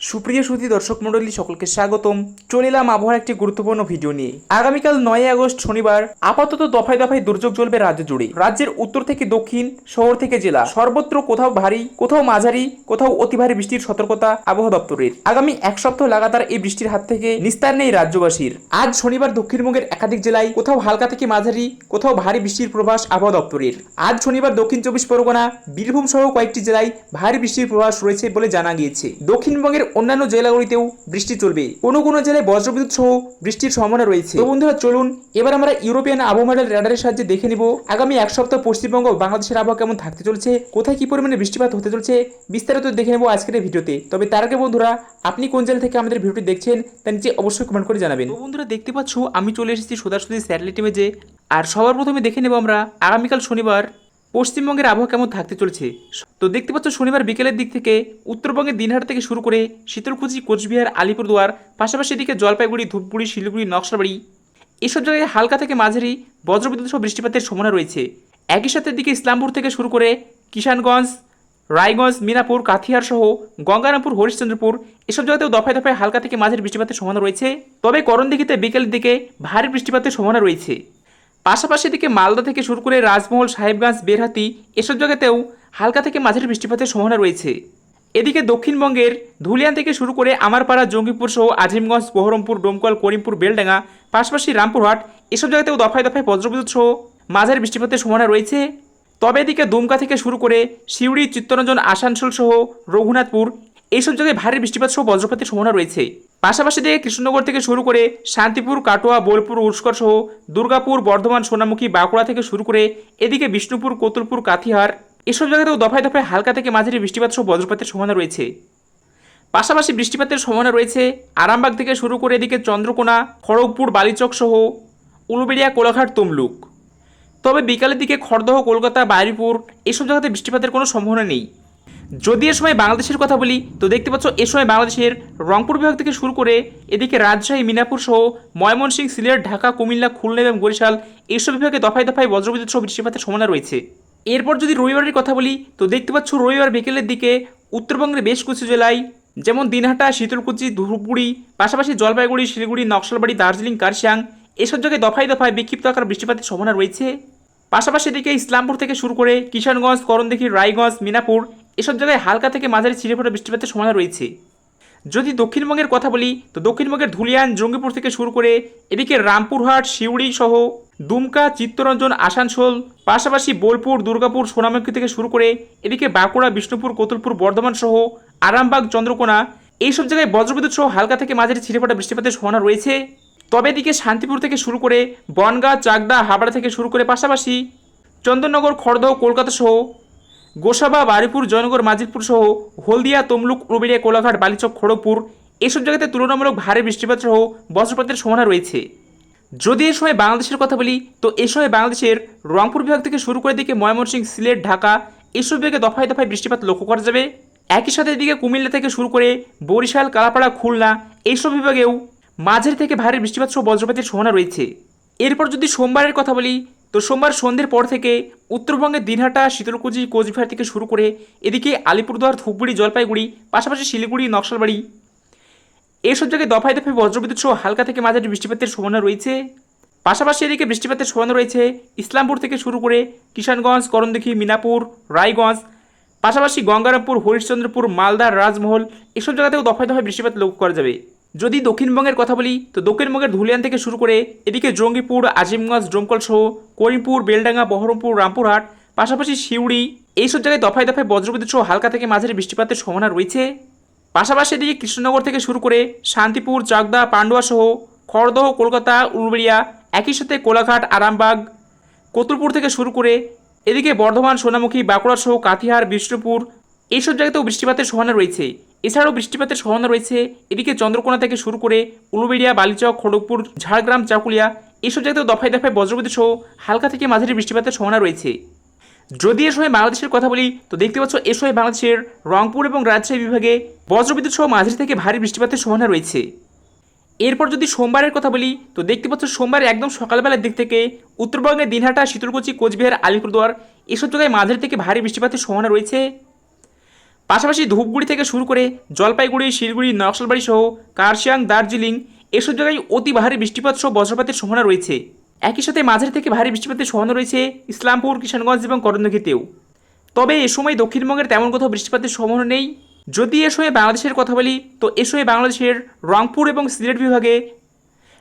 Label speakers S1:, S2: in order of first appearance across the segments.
S1: সুপ্রিয় সুধী দর্শক মণ্ডলী সকলকে স্বাগতম। চলে এলাম আবহাওয়ার একটি গুরুত্বপূর্ণ ভিডিও নিয়ে। আগামীকাল 9 আগস্ট শনিবার আপাতত দফায় দফায় দুর্যোগ চলবে রাজ্য জুড়ে। রাজ্যের উত্তর থেকে দক্ষিণ, শহর থেকে জেলা সর্বত্র কোথাও ভারী, কোথাও মাঝারি, কোথাও অতি ভারী বৃষ্টির সতর্কতা আবহাওয়া দপ্তরের। আগামী এক সপ্তাহ লাগাতার এই বৃষ্টির হাত থেকে নিস্তার নেই রাজ্যবাসীর। আজ শনিবার দক্ষিণবঙ্গের একাধিক জেলায় কোথাও হালকা থেকে মাঝারি, কোথাও ভারী বৃষ্টির পূর্বাভাস আবহাওয়া দপ্তরের। আজ শনিবার দক্ষিণ 24 পরগনা, বীরভূম সহ কয়েকটি জেলায় ভারী বৃষ্টির পূর্বাভাস রয়েছে বলে জানা গিয়েছে। দক্ষিণবঙ্গের অন্যান্য জেলাগুলিতেও বৃষ্টি চলবে। কোনো কোনো জেলায় বজ্রবিদ্যুৎ সহ বৃষ্টির সম্ভাবনা রয়েছে। তো বন্ধুরা চলুন এবার আমরা ইউরোপিয়ান আবহাওয়া মডেল রাডারের সাহায্যে দেখে নিব আগামী এক সপ্তাহ পশ্চিমবঙ্গ ও বাংলাদেশের আবহাওয়া কেমন থাকতে চলেছে, কোথায় কি পরিমাণে বৃষ্টিপাত হতে চলেছে, বিস্তারিত দেখে নেব আজকের এই ভিডিওতে। তবে তার আগে বন্ধুরা, আপনি কোন জেলা থেকে আমাদের ভিডিওটি দেখছেন তা নিচে অবশ্যই কমেন্ট করে জানাবেন। তো বন্ধুরা দেখতে পাচ্ছ আমি চলে এসেছি সোজাসুজি স্যাটেলাইট ইমেজে। আর সবার প্রথমে দেখে নেব আমরা আগামীকাল শনিবার পশ্চিমবঙ্গের আবহাওয়া কেমন থাকতে চলেছে। তো দেখতে পাচ্ছ শনিবার বিকেলের দিক থেকে উত্তরবঙ্গের দিনহাটা থেকে শুরু করে শীতলকুচি, কোচবিহার, আলিপুরদুয়ার, পাশাপাশি এদিকে জলপাইগুড়ি, ধূপগুড়ি, শিলিগুড়ি, নকশালবাড়ি এসব জায়গায় হালকা থেকে মাঝারি বজ্রবিদ্যুৎ সহ বৃষ্টিপাতের সম্ভাবনা রয়েছে। একই সাথে দিকে ইসলামপুর থেকে শুরু করে কিষানগঞ্জ, রায়গঞ্জ, মিনাপুর, কাথিয়ার সহ গঙ্গারামপুর, হরিশ্চন্দ্রপুর এসব জায়গাতেও দফায় দফায় হালকা থেকে মাঝারি বৃষ্টিপাতের সম্ভাবনা রয়েছে। তবে করণদিঘিতে বিকেলের দিকে ভারী বৃষ্টিপাতের সম্ভাবনা রয়েছে। পাশাপাশি এদিকে মালদা থেকে শুরু করে রাজমহল, সাহেবগঞ্জ, বেরহাতি এসব জায়গাতেও হালকা থেকে মাঝারি বৃষ্টিপাতের সম্ভাবনা রয়েছে। এদিকে দক্ষিণবঙ্গের ধুলিয়ান থেকে শুরু করে আমারপাড়া, জঙ্গিপুর সহ আজিমগঞ্জ, বহরমপুর, ডোমকল, করিমপুর, বেলডাঙ্গা, পাশাপাশি রামপুরহাট এসব জায়গাতেও দফায় দফায় বজ্রবিদ্যুৎ সহ মাঝারি বৃষ্টিপাতের সম্ভাবনা রয়েছে। তবে এদিকে দুমকা থেকে শুরু করে সিউড়ি, চিত্তরঞ্জন, আসানসোল সহ রঘুনাথপুর এইসব জায়গায় ভারী বৃষ্টিপাত সহ বজ্রপাতের সম্ভাবনা রয়েছে। পাশাপাশি দিকে কৃষ্ণনগর থেকে শুরু করে শান্তিপুর, কাটোয়া, বোলপুর, উস্কর সহ দুর্গাপুর, বর্ধমান, সোনামুখী, বাঁকুড়া থেকে শুরু করে এদিকে বিষ্ণুপুর, কোতুলপুর, কাথিহার এসব জায়গাতেও দফায় দফায় হালকা থেকে মাঝারি বৃষ্টিপাত সহ বজ্রপাতের সম্ভাবনা রয়েছে। পাশাপাশি বৃষ্টিপাতের সম্ভাবনা রয়েছে আরামবাগ থেকে শুরু করে এদিকে চন্দ্রকোনা, খড়গপুর, বালিচক সহ উলুবেড়িয়া, কোলাঘাট, তমলুক। তবে বিকালের দিকে খড়দহ, কলকাতা, বারুইপুর এসব জায়গাতে বৃষ্টিপাতের কোনো সম্ভাবনা নেই। যদি এ সময় বাংলাদেশের কথা বলি তো দেখতে পাচ্ছ এ সময় বাংলাদেশের রংপুর বিভাগ থেকে শুরু করে এদিকে রাজশাহী, মিনাপুর সহ ময়মনসিংহ, সিলেট, ঢাকা, কুমিল্লা, খুলনা এবং বরিশাল এইসব বিভাগে দফায় দফায় বজ্রবিদ্যুৎ সহ বৃষ্টিপাতের সম্ভাবনা রয়েছে। এরপর যদি রবিবারের কথা বলি তো দেখতে পাচ্ছ রবিবার বিকেলের দিকে উত্তরবঙ্গের বেশ কিছু জেলায় যেমন দিনহাটা, শীতলকুচি, ধূপগুড়ি, পাশাপাশি জলপাইগুড়ি, শিলিগুড়ি, নকশালবাড়ি, দার্জিলিং, কার্শিয়াং এসব জায়গায় দফায় দফায় বিক্ষিপ্ত আকার বৃষ্টিপাতের সম্ভাবনা রয়েছে। পাশাপাশি এদিকে ইসলামপুর থেকে শুরু করে কিষানগঞ্জ, করণদিঘি, রায়গঞ্জ, মিনাপুর এসব জায়গায় হালকা থেকে মাঝারি ছিঁড়ে বৃষ্টিপাতের সম্ভাবনা রয়েছে। যদি দক্ষিণবঙ্গের কথা বলি তো দক্ষিণবঙ্গের ধুলিয়ান, জঙ্গিপুর থেকে শুরু করে এদিকে রামপুরহাট, সিউড়ি সহ দুমকা, চিত্তরঞ্জন, আসানসোল, পাশাপাশি বোলপুর, দুর্গাপুর, সোনামুখী থেকে শুরু করে এদিকে বাঁকুড়া, বিষ্ণুপুর, কোতুলপুর, বর্ধমান সহ আরামবাগ, চন্দ্রকোনা এইসব জায়গায় বজ্রবিদ্যুৎ সহ হালকা থেকে মাঝারি ছিঁড়ে বৃষ্টিপাতের সম্ভাবনা রয়েছে। তবে এদিকে শান্তিপুর থেকে শুরু করে বনগাঁ, চাকদা, হাবড়া থেকে শুরু করে পাশাপাশি চন্দননগর, খড়দহ, কলকাতা সহ গোসাবা, বারুইপুর, জয়নগর, মাজিদপুর সহ হলদিয়া, তমলুক, উলুবেড়িয়া, কোলাঘাট, বালিচক, খড়গপুর এসব জায়গাতে তুলনামূলক ভারী বৃষ্টিপাত সহ বজ্রপাতের সম্ভাবনা রয়েছে। যদি এ সময় বাংলাদেশের কথা বলি তো এ সময় বাংলাদেশের রংপুর বিভাগ থেকে শুরু করে দিকে ময়মনসিংহ, সিলেট, ঢাকা এসব বিভাগে দফায় দফায় বৃষ্টিপাত লক্ষ্য করা যাবে। একই সাথে এদিকে কুমিল্লা থেকে শুরু করে বরিশাল, কালাপাড়া, খুলনা এইসব বিভাগেও মাঝারি থেকে ভারী বৃষ্টিপাত সহ বজ্রপাতের সম্ভাবনা রয়েছে। এরপর যদি সোমবারের কথা বলি তো সোমবার সন্ধ্যের পর থেকে উত্তরবঙ্গের দিনহাটা, শীতলকুচি, কোচবিহার থেকে শুরু করে এদিকে আলিপুরদুয়ার, ধূপগুড়ি, জলপাইগুড়ি, পাশাপাশি শিলিগুড়ি, নকশালবাড়ি এইসব জায়গায় দফায় দফায় বজ্রবিদ্যুৎ সহ হালকা থেকে মাঝারি বৃষ্টিপাতের সম্ভাবনা রয়েছে। পাশাপাশি এদিকে বৃষ্টিপাতের সম্ভাবনা রয়েছে ইসলামপুর থেকে শুরু করে কিষানগঞ্জ, করণদিঘি, মিনাপুর, রায়গঞ্জ, পাশাপাশি গঙ্গারামপুর, হরিশ্চন্দ্রপুর, মালদা, রাজমহল এসব জায়গাতেও দফায় দফায় বৃষ্টিপাত লক্ষ্য করা যাবে। যদি দক্ষিণবঙ্গের কথা বলি তো দক্ষিণবঙ্গের ধুলিয়ান থেকে শুরু করে এদিকে জঙ্গিপুর, আজিমগঞ্জ, ডোমকল সহ করিমপুর, বেলডাঙ্গা, বহরমপুর, রামপুরহাট, পাশাপাশি সিউড়ি এইসব জায়গায় দফায় দফায় বজ্রবিদ্যুৎ সহ হালকা থেকে মাঝারি বৃষ্টিপাতের সম্ভাবনা রয়েছে। পাশাপাশি এদিকে কৃষ্ণনগর থেকে শুরু করে শান্তিপুর, চাকদা, পান্ডুয়া সহ খড়দহ, কলকাতা, উলুবেড়িয়া একই সাথে কোলাঘাট, আরামবাগ, কোতুলপুর থেকে শুরু করে এদিকে বর্ধমান, সোনামুখী, বাঁকুড়া সহ কাথিহার, বিষ্ণুপুর এইসব জায়গাতেও বৃষ্টিপাতের সম্ভাবনা রয়েছে। এছাড়াও বৃষ্টিপাতের সম্ভাবনা রয়েছে এদিকে চন্দ্রকোনা থেকে শুরু করে উলুবেড়িয়া, বালিচক, খড়গপুর, ঝাড়গ্রাম, চাকুলিয়া এইসব জায়গাতেও দফায় দফায় বজ্রবিদ্যুৎ সহ হালকা থেকে মাঝারি বৃষ্টিপাতের সম্ভাবনা রয়েছে। যদি এ সময় বাংলাদেশের কথা বলি তো দেখতে পাচ্ছ এ সময় বাংলাদেশের রংপুর এবং রাজশাহী বিভাগে বজ্রবিদ্যুৎ সহ মাঝারি থেকে ভারী বৃষ্টিপাতের সম্ভাবনা রয়েছে। এরপর যদি সোমবারের কথা বলি তো দেখতে পাচ্ছ সোমবার একদম সকালবেলার দিক থেকে উত্তরবঙ্গের দিনহাটা, শীতলকুচি, কোচবিহার, আলিপুরদুয়ার এসব জায়গায় মাঝারি থেকে ভারী বৃষ্টিপাতের সম্ভাবনা রয়েছে। পাশাপাশি ধূপগুড়ি থেকে শুরু করে জলপাইগুড়ি, শিলিগুড়ি, নকশালবাড়ি সহ কার্শিয়াং, দার্জিলিং এসব জায়গায় অতি ভারী বৃষ্টিপাত সহ বজ্রপাতের সম্ভাবনা রয়েছে। একই সাথে মাঝারি থেকে ভারী বৃষ্টিপাতের সম্ভাবনা রয়েছে ইসলামপুর, কিষানগঞ্জ এবং করণদিঘিতেও। তবে এ সময় দক্ষিণবঙ্গের তেমন কোথাও বৃষ্টিপাতের সম্ভাবনা নেই। যদি এ সময় বাংলাদেশের কথা বলি, তো এ সময় বাংলাদেশের রংপুর এবং সিলেট বিভাগে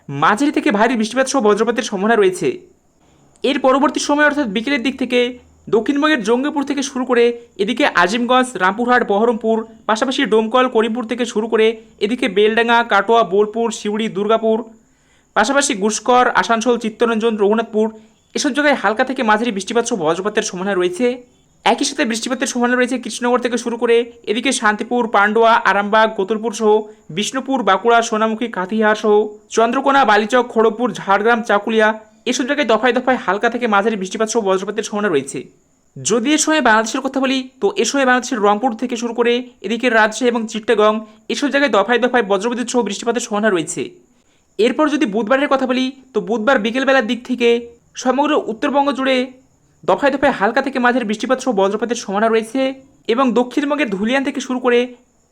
S1: মাঝারি থেকে ভারী বৃষ্টিপাত সহ বজ্রপাতের সম্ভাবনা রয়েছে। এর পরবর্তী সময় অর্থাৎ বিকেলের দিক থেকে দক্ষিণবঙ্গের জঙ্গিপুর থেকে শুরু করে এদিকে আজিমগঞ্জ, রামপুরহাট, বহরমপুর, পাশাপাশি ডোমকল, করিমপুর থেকে শুরু করে এদিকে বেলডাঙ্গা, কাটোয়া, বোলপুর, সিউড়ি, দুর্গাপুর, পাশাপাশি গুসকর, আসানসোল, চিত্তরঞ্জন, রঘুনাথপুর এসব জায়গায় হালকা থেকে মাঝারি বৃষ্টিপাত সহ বজ্রপাতের সম্ভাবনা রয়েছে। একই সাথে বৃষ্টিপাতের সম্ভাবনা রয়েছে কৃষ্ণনগর থেকে শুরু করে এদিকে শান্তিপুর, পান্ডুয়া, আরামবাগ, কোতুলপুর সহ বিষ্ণুপুর, বাঁকুড়া, সোনামুখী, কাঁথিহার সহ চন্দ্রকোনা, বালিচক, খড়গপুর, ঝাড়গ্রাম, চাকুলিয়া এসব জায়গায় দফায় দফায় হালকা থেকে মাঝারি বৃষ্টিপাত সহ বজ্রপাতের সম্ভাবনা রয়েছে। যদি এ সময় বাংলাদেশের কথা বলি, তো এ সময় বাংলাদেশের রংপুর থেকে শুরু করে এদিকে রাজশাহী এবং চিট্টাগং এসব জায়গায় দফায় দফায় বজ্রবিদ্যুৎ সহ বৃষ্টিপাতের সম্ভাবনা রয়েছে। এরপর যদি বুধবারের কথা বলি, তো বুধবার বিকেলবেলার দিক থেকে সমগ্র উত্তরবঙ্গ জুড়ে দফায় দফায় হালকা থেকে মাঝারি বৃষ্টিপাত সহ বজ্রপাতের সম্ভাবনা রয়েছে এবং দক্ষিণবঙ্গের ধুলিয়ান থেকে শুরু করে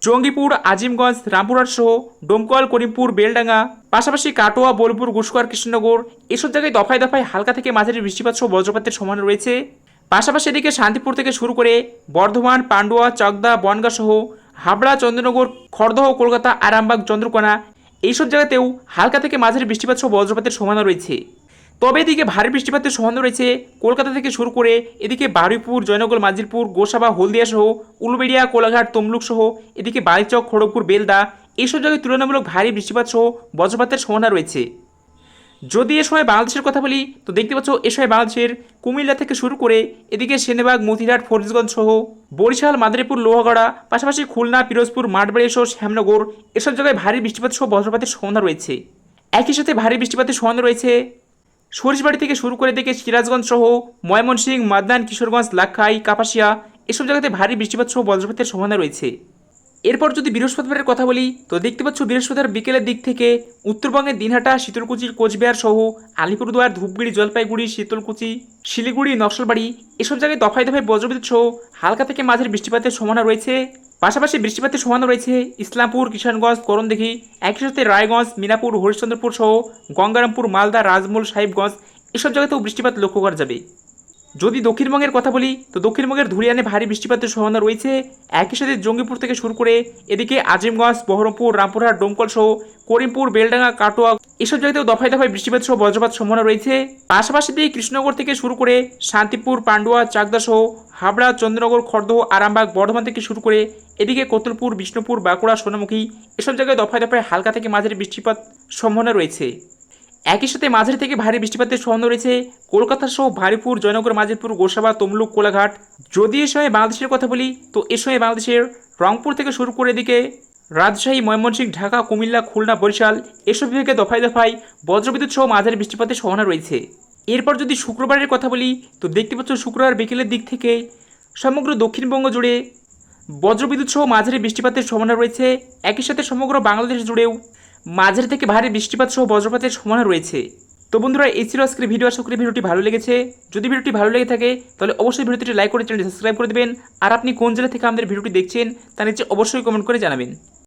S1: জঙ্গিপুর, আজিমগঞ্জ, রামপুরহাট সহ ডোমকল, করিমপুর, বেলডাঙ্গা, পাশাপাশি কাটোয়া, বোলপুর, গুসকর, কৃষ্ণনগর এসব জায়গায় দফায় দফায় হালকা থেকে মাঝারি বৃষ্টিপাত সহ বজ্রপাতের সম্ভাবনা রয়েছে। পাশাপাশি এদিকে শান্তিপুর থেকে শুরু করে বর্ধমান, পান্ডুয়া, চাকদা, বনগাঁ সহ হাবড়া, চন্দ্রনগর, খড়দহ, কলকাতা, আরামবাগ, চন্দ্রকোনা এইসব জায়গাতেও হালকা থেকে মাঝারি বৃষ্টিপাত সহ বজ্রপাতের সম্ভাবনা রয়েছে। তবে এদিকে ভারী বৃষ্টিপাতের সম্ভাবনা রয়েছে কলকাতা থেকে শুরু করে এদিকে বারুইপুর, জয়নগর, মাজিলপুর, গোসাবা, হলদিয়া সহ উলুবেড়িয়া, কোলাঘাট, তমলুক সহ এদিকে বালিচক, খড়গপুর, বেলদা এইসব জায়গায় তুলনামূলক ভারী বৃষ্টিপাত সহ বজ্রপাতের সম্ভাবনা রয়েছে। যদি এ সময় বাংলাদেশের কথা বলি, তো দেখতে পাচ্ছ এ সময় বাংলাদেশের কুমিল্লা থেকে শুরু করে এদিকে সেনবাগ, মতিরাট, ফরিদগঞ্জ সহ বরিশাল, মাদারীপুর, লোহাগড়া, পাশাপাশি খুলনা, পিরোজপুর, মাঠবাড়ি সহ শ্যামনগর এসব জায়গায় ভারী বৃষ্টিপাত সহ বজ্রপাতের সম্ভাবনা রয়েছে। একই সাথে ভারী বৃষ্টিপাতের সম্ভাবনা রয়েছে সরিষবাড়ি থেকে শুরু করে দিকে সিরাজগঞ্জ সহ ময়মনসিংহ, মাদনান, কিশোরগঞ্জ, লাক্ষাই, কাপাসিয়া এসব জায়গাতে ভারী বৃষ্টিপাত সহ বজ্রপাতের সম্ভাবনা রয়েছে। এরপর যদি বৃহস্পতিবারের কথা বলি, তো দেখতে পাচ্ছ বৃহস্পতিবার বিকেলের দিক থেকে উত্তরবঙ্গের দিনহাটা, শীতলকুচি, কোচবিহার সহ আলিপুরদুয়ার, ধূপগুড়ি, জলপাইগুড়ি, শীতলকুচি, শিলিগুড়ি, নকশালবাড়ি এসব জায়গায় দফায় দফায় বজ্রবিদ্যুৎ সহ হালকা থেকে মাঝারি বৃষ্টিপাতের সম্ভাবনা রয়েছে। পাশাপাশি বৃষ্টিপাতের সম্ভাবনা রয়েছে ইসলামপুর, কিষানগঞ্জ, করণদিঘি একই সাথে রায়গঞ্জ, মিনাপুর, হরিশ্চন্দ্রপুর সহ গঙ্গারামপুর, মালদা, রাজমূল, সাহিবগঞ্জ এসব জায়গাতেও বৃষ্টিপাত লক্ষ্য করা যাবে। যদি দক্ষিণবঙ্গের কথা বলি, তো দক্ষিণবঙ্গের ধুলিয়ানে ভারী বৃষ্টিপাতের সম্ভাবনা রয়েছে। একই সাথে জঙ্গিপুর থেকে শুরু করে এদিকে আজিমগঞ্জ, বহরমপুর, রামপুরহাট, ডোমকল সহ করিমপুর, বেলডাঙ্গা, কাটোয়া এসব জায়গাতেও দফায় দফায় বৃষ্টিপাত সহ বজ্রপাত সম্ভাবনা রয়েছে। পাশাপাশি দিয়ে কৃষ্ণনগর থেকে শুরু করে শান্তিপুর, পান্ডুয়া, চাকদা সহ হাবড়া, চন্দ্রনগর, খড়দহ, আরামবাগ, বর্ধমান থেকে শুরু করে এদিকে কোতুলপুর, বিষ্ণুপুর, বাঁকুড়া, সোনামুখী এসব জায়গায় দফায় দফায় হালকা থেকে মাঝারি বৃষ্টিপাত সম্ভাবনা রয়েছে। একই সাথে মাঝারি থেকে ভারী বৃষ্টিপাতের সম্ভাবনা রয়েছে কলকাতা সহ ভারিপুর, জয়নগর, মাজিলপুর, গোসাবা, তমলুক, কোলাঘাট। যদি এ সময় বাংলাদেশের কথা বলি, তো এ সময় বাংলাদেশের রংপুর থেকে শুরু করে এদিকে রাজশাহী, ময়মনসিংহ, ঢাকা, কুমিল্লা, খুলনা, বরিশাল এসব বিভাগে দফায় দফায় বজ্রবিদ্যুৎ সহ মাঝারি বৃষ্টিপাতের সম্ভাবনা রয়েছে। এরপর যদি শুক্রবারের কথা বলি, তো দেখতে পাচ্ছ শুক্রবার বিকেলের দিক থেকে সমগ্র দক্ষিণবঙ্গ জুড়ে বজ্রবিদ্যুৎ সহ মাঝারি বৃষ্টিপাতের সম্ভাবনা রয়েছে। একই সাথে সমগ্র বাংলাদেশ জুড়েও মাঝারি থেকে ভারী বৃষ্টিপাত সহ বজ্রপাতের সম্ভাবনা রয়েছে। তো বন্ধুরা, এই ছিল আজকের ভিডিও। আশা করি ভিডিওটি ভালো লেগেছে। যদি ভিডিওটি ভালো লেগে থাকে তাহলে অবশ্যই ভিডিওটি লাইক করে চ্যানেলটি সাবস্ক্রাইব করে দেবেন। আর আপনি কোন জেলা থেকে আমাদের ভিডিওটি দেখছেন তা নিচে অবশ্যই কমেন্ট করে জানাবেন।